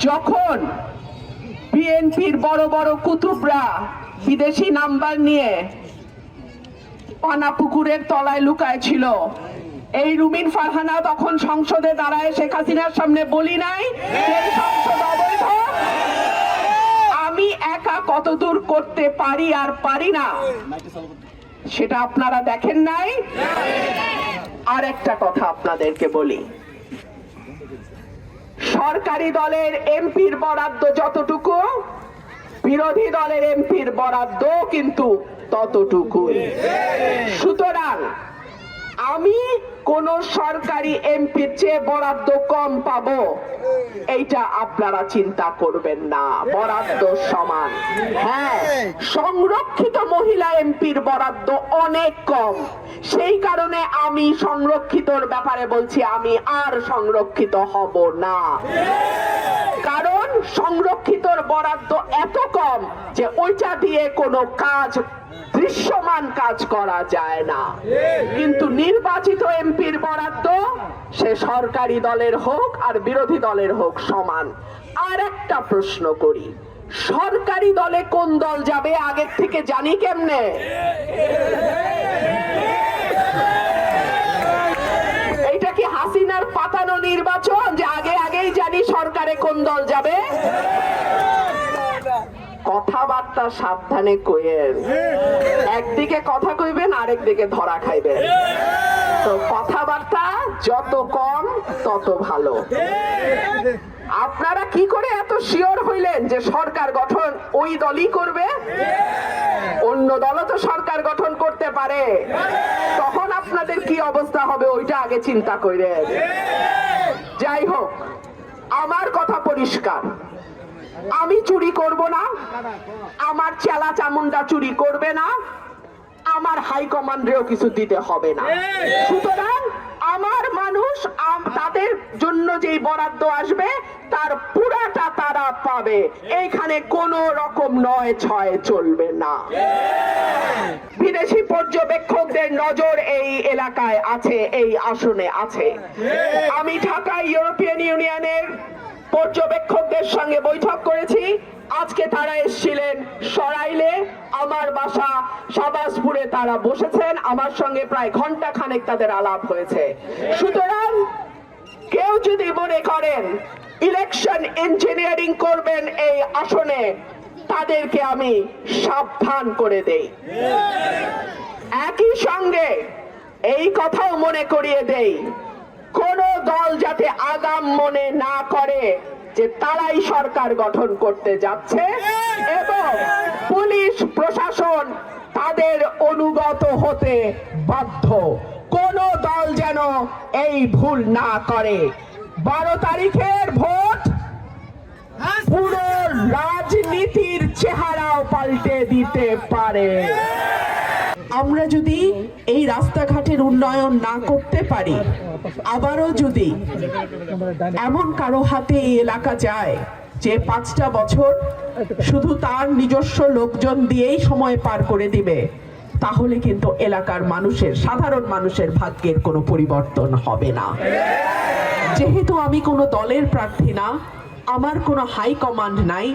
যখন বিএনপির বড় বড় কুতুবরা বিদেশি নাম্বার নিয়ে পানাপুকুরের তলায় লুকায় ছিল, এই রুমিন ফারহানা তখন সংসদে দাঁড়ায় শেখ হাসিনার সামনে বলি নাই যে সংসদ অবৈধ? আমি একা কতদূর করতে পারি আর পারি না সেটা আপনারা দেখেন নাই। আর একটা কথা আপনাদেরকে বলি, সরকারি দলের এমপির বরাদ্দ যতটুকু, বিরোধী দলের এমপির বরাদ্দ কিন্তু ততটুকুই। সুতরাং আমি কোন সরকারি এমপির চেয়ে বরাদ্দ কম পাবো এইটা আপনারা চিন্তা করবেন না, বরাদ্দ সমান। হ্যাঁ, সংরক্ষিত মহিলা এমপির বরাদ্দ অনেক কম, সেই কারণে আমি সংরক্ষিতর ব্যাপারে বলছি আমি আর সংরক্ষিত হব না। কারণ সংরক্ষিতর বরাদ্দ এত কম যে ওইটা দিয়ে কোনো কাজ, দৃশ্যমান কাজ করা যায় না। কিন্তু নির্বাচিত এমপির বরাদ্দ সে সরকারি দলের হোক আর বিরোধী দলের হোক সমান। আর একটা প্রশ্ন করি, সরকারি দলে কোন দল যাবে আগের থেকে জানি কেমনে? এইটা কি হাসিনার পাতানো নির্বাচন যে আগে আগেই জানি সরকারে কোন দল যাবে? কথাবার্তা সাবধানে কইেন, একদিকে কথা কইবেন আরেক দিকে ধরা খাইবেন। তো কথাবার্তা যত কম তত ভালো। আপনারা কি করে এত শিওর হইলেন যে সরকার গঠন ওই দলই করবে? অন্য দলও তো সরকার গঠন করতে পারে, তখন আপনাদের কি অবস্থা হবে ওইটা আগে চিন্তা কইরেন। যাই হোক, আমার কথা পরিষ্কার, আমি চুরি করব না, আমার চেলা চামুন্ডা চুরি করবে না, আমার হাইকমান্ডেও কিছু দিতে হবে না। সুতরাং আমার মানুষ তাদের জন্য যেই বরাদ্দ আসবে তার পুরাটা তারা পাবে, এইখানে কোনো রকম নয় ছয় চলবে না। বিদেশি পর্যবেক্ষকদের নজর এই এলাকায় আছে, এই আসনে আছে। আমি ঢাকায় ইউরোপিয়ান ইউনিয়নের পর্যবেক্ষকদের সঙ্গে বৈঠক করেছি। আজকে তারা এসেছিলেন সরাইলে, আমার বাসা শাহবাজপুরে তারা বসেছেন, আমার সঙ্গে প্রায় ঘন্টা খানেক তাদের আলাপ হয়েছে। সুতরাং কেউ যদি মনে করেন ইলেকশন ইঞ্জিনিয়ারিং করবেন এই আসনে, তাদেরকে আমি সাবধান করে দেই। একই সঙ্গে এই কথাও মনে করিয়ে দেই, কোন দল যাতে আগাম মনে না করে যে তারাই সরকার গঠন করতে যাচ্ছে এবং পুলিশ প্রশাসন তাদের অনুগত হতে বাধ্য। কোন দল যেন এই ভুল না করে। 12 তারিখের ভোট পুরো রাজনীতির চেহারাও পাল্টে দিতে পারে। আমরা যদি এই রাস্তাঘাটের উন্নয়ন না করতে পারি, আবারও যদি এমন কারো হাতে এই এলাকা যায় যে 5টা বছর শুধু তার নিজস্ব লোকজন দিয়েই সময় পার করে দিবে, তাহলে কিন্তু এলাকার মানুষের, সাধারণ মানুষের ভাগ্যের কোনো পরিবর্তন হবে না। যেহেতু আমি কোনো দলের প্রার্থী না, আমার কোনো হাই কমান্ড নাই,